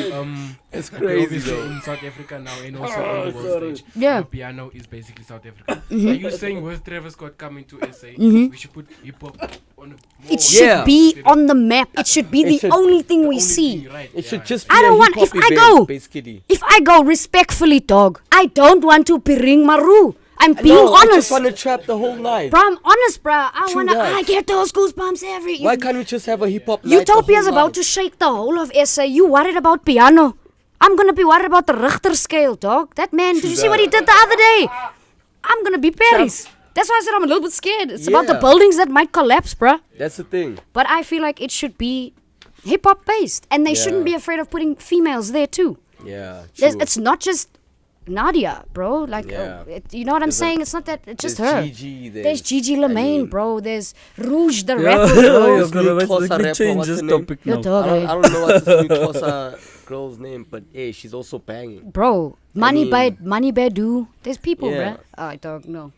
It's okay, crazy, obviously though. in South Africa now and also on the world stage, Yeah. the piano is basically South Africa. Are you saying with Travis Scott coming to SA, we should put hip hop on a more It should Yeah. be on the map. It should be the should- only thing we only see. thing, right? It should Yeah. just be I don't a want- hip-hop if I event, go- basically. If I go respectfully, dog, I don't want to bring Maru. I'm being No, I honest. just want to trap the whole night. Bro, I'm honest, bro. I True wanna. that. I get those goosebumps every. Why can't we just have a hip-hop night? Utopia's about to shake the whole of SA. You worried about piano? I'm gonna be worried about the Richter scale, dog. That man. Did you see what he did the other day? I'm gonna be Paris. That's why I said I'm a little bit scared. It's about the Yeah. buildings that might collapse, bruh. That's the thing. But I feel like it should be hip hop based, and they shouldn't Yeah. be afraid of putting females there too. Yeah. There's, True. it's not just Nadia, bro. Like, Yeah. you know what I'm There's a- saying? It's not that. It's just There's her. Gigi, There's Gigi Lemaine, mean- bro. There's Rouge the Yeah, rapper, bro. you're gonna New Xhosa let me rapper, change what's this her name? topic Yo, now. dog, I don't know what's this new Xhosa girl's name, but hey, she's also banging. Bro, Money mean- Badu. There's people, Yeah. bruh. I don't know.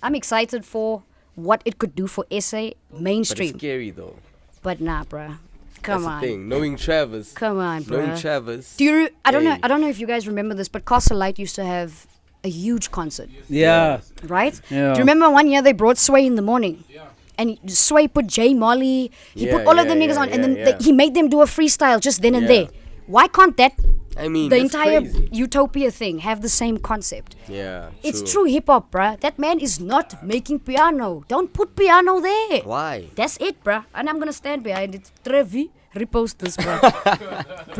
I'm excited for what it could do for SA But mainstream. it's scary though. But nah, bruh. Come That's on. the thing. Knowing Travis. Come on, bro. Knowing Travis. Do you? I don't know. Hey. I don't know if you guys remember this, but Castle Light used to have a huge concert, Yeah. right? Yeah. Do you remember one year they brought Sway in the morning? Yeah. And Sway put J Molly. He put all of the niggas on, and then he made them do a freestyle just then and there. Why can't that? I mean, The that's entire crazy. Utopia thing have the same concept. Yeah. It's true hip hop, bruh. That man is not making piano. Don't put piano there. Why? That's it, bruh. And I'm gonna stand behind it. Trevi, repost this, bruh.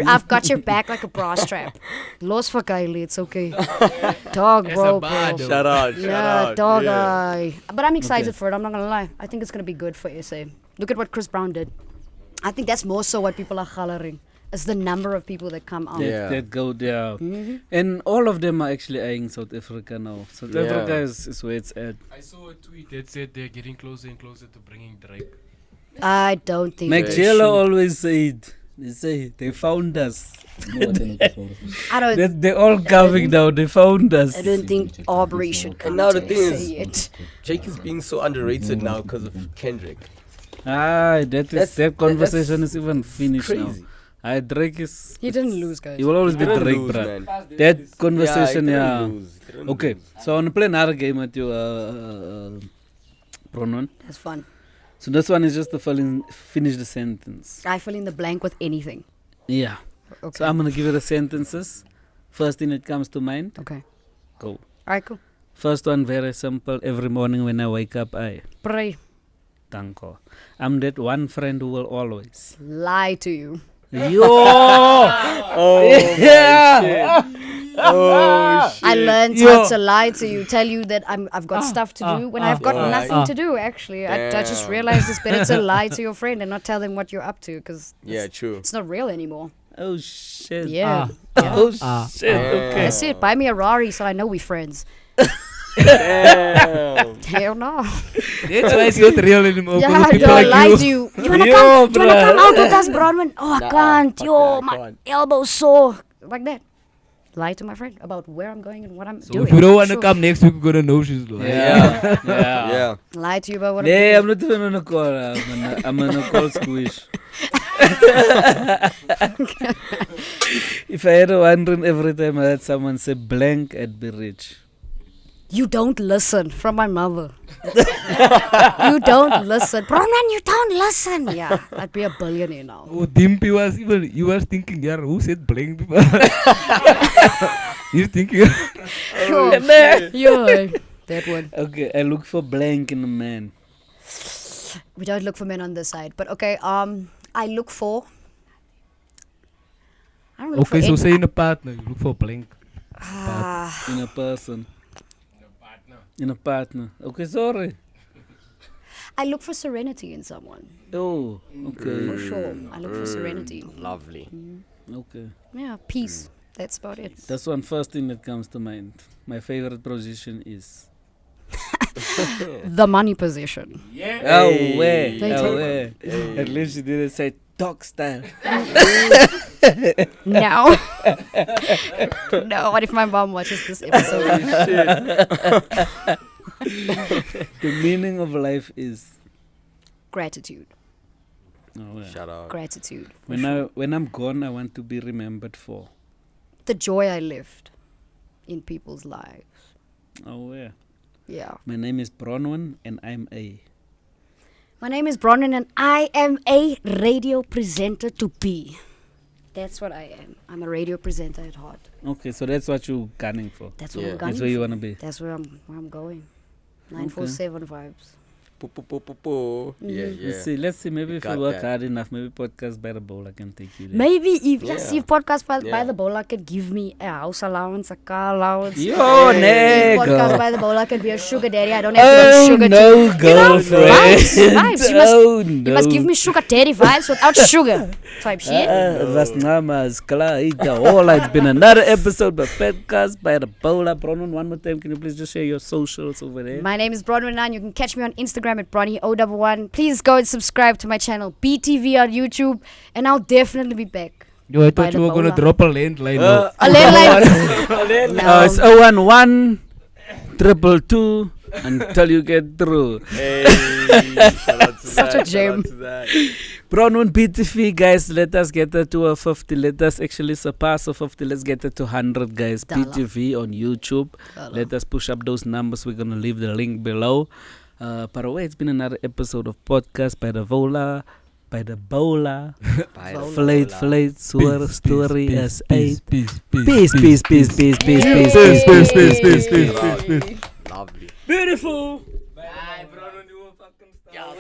I've got your back like a bra strap. Lost for Kylie, it's okay. Dog, bro. Shout out. Yeah, dog. But I'm excited for it. I'm not gonna lie. I think it's gonna be good for SA. Look at what Chris Brown did. I think that's more so what people are hollering. It's the number of people that come out. That go there. And all of them are actually eyeing South Africa now. South Africa is where it's at. I saw a tweet that said they're getting closer and closer to bringing Drake. I don't think Mac they Jello should. always said, they say, they found us. I don't. They're all coming now, they found us. I don't think Aubrey should come. And now the to thing say is, it. Jake is being so underrated now because of Kendrick. That conversation is even finished Crazy. now. Drake is... He didn't lose, guys. He will always be Didn't Drake, lose, bruh. man. That conversation, he yeah. didn't lose. He didn't Okay, lose. so I want to play another game with you, Bronwyn. That's fun. So this one is just to finish the sentence. I fill in the blank with anything. Yeah. Okay. So I'm going to give you the sentences. First thing that comes to mind, Okay. go. Alright, cool. First one, very simple. Every morning when I wake up, I Pray. Tanko. I'm that one friend who will always. Lie to you. Yo! Oh, Yeah! oh, shit. I learned how to lie to you, tell you that I've got stuff to do when I've got nothing to do, actually. I just Damn. realized it's better to lie to your friend and not tell them what you're up to, because Yeah, true. it's not real anymore. Oh, shit. Yeah. Oh, shit. Okay. That's it. Buy me a Rari so I know we're friends. Damn. Hell no. That's why it's not real anymore. Yeah, because I people don't like lie you. to you. You wanna Yo, come? You wanna bruh. come out with us, Bronwyn? Oh, I Nah, can't. fuck Yo, that, I my can't. elbow's sore. Like that. Lie to my friend about where I'm going and what I'm So doing. if you don't want to Sure. come next week, we're gonna know she's lying. Yeah. Yeah. Yeah. Lie to you about what Nee, I'm I'm not even on a call. I'm on a call squish. If I had a wondering every time I heard someone say blank, I'd be rich. You don't listen from my mother. You don't listen. Bronwyn, you don't listen. Yeah, I'd be a billionaire now. Oh, Dimpy was even, you was thinking, yeah, who said blank people? You're thinking, Sure. Yeah, that one. Okay, I look for blank in a man. We don't look for men on this side. But okay, I look for... I don't look okay, for so any- say in a partner, you look for blank. In a person. In a partner. Okay, sorry. I look for serenity in someone. Oh, okay. For sure. I look for serenity. Lovely. Okay. Yeah, peace. That's about it. That's one first thing that comes to mind. My favorite position is... The money position. Oh, where? They Oh, take- where? At least you didn't say dog style. No. No, what if my mom watches this episode? The meaning of life is... Gratitude. Oh, yeah. Shout out. Gratitude. for sure. When I'm gone, I want to be remembered for... The joy I lived in people's lives. Oh, yeah. Yeah. My name is Bronwyn and I'm a... My name is Bronwyn and I am a radio presenter to be. That's what I am. I'm a radio presenter at heart. Okay, so that's what you're gunning for. That's what Yeah. I'm gunning That's where you for. want to be. That's where I'm going. 947 vibes. Poo, poo, poo, poo, poo. Yeah, yeah. Let's see. Maybe You if you got work that. hard enough, maybe podcast by the bowl, I can take you there. Maybe if Yeah. let's see if podcast by Yeah. the Bola can give me a house allowance, a car allowance. Yo, If podcast nigga. by the Bola can be a sugar daddy. I don't have to be Oh, sugar no, too. girlfriend. Vibes. You must no. give me sugar daddy vibes without sugar type shit. Vasnamas, it's been another episode of Podcast by the Bola. Bronwyn, one more time, can you please just share your socials over there? My name is Bronwyn and you can catch me on Instagram at Bronny011. Please go and subscribe to my channel BTV on YouTube and I'll definitely be back. Yo, I By thought the you were gonna Bola. drop a landline. now. A landline. It's 011 222 until you get through. Hey, shout out to Such a that, shout gem. out to that. Brown on BTV, guys. Let us get it to a 50. Let us actually surpass a 50. Let's get it to 100, guys. Dollar. BTV on YouTube. Let us push up those numbers. We're gonna leave the link below. By the way, it's been another episode of Podcast by the Vola. By the Bola. Flate, story as 8. Peace. Lovely. Beautiful. Bye, bro. No, you fucking stuff.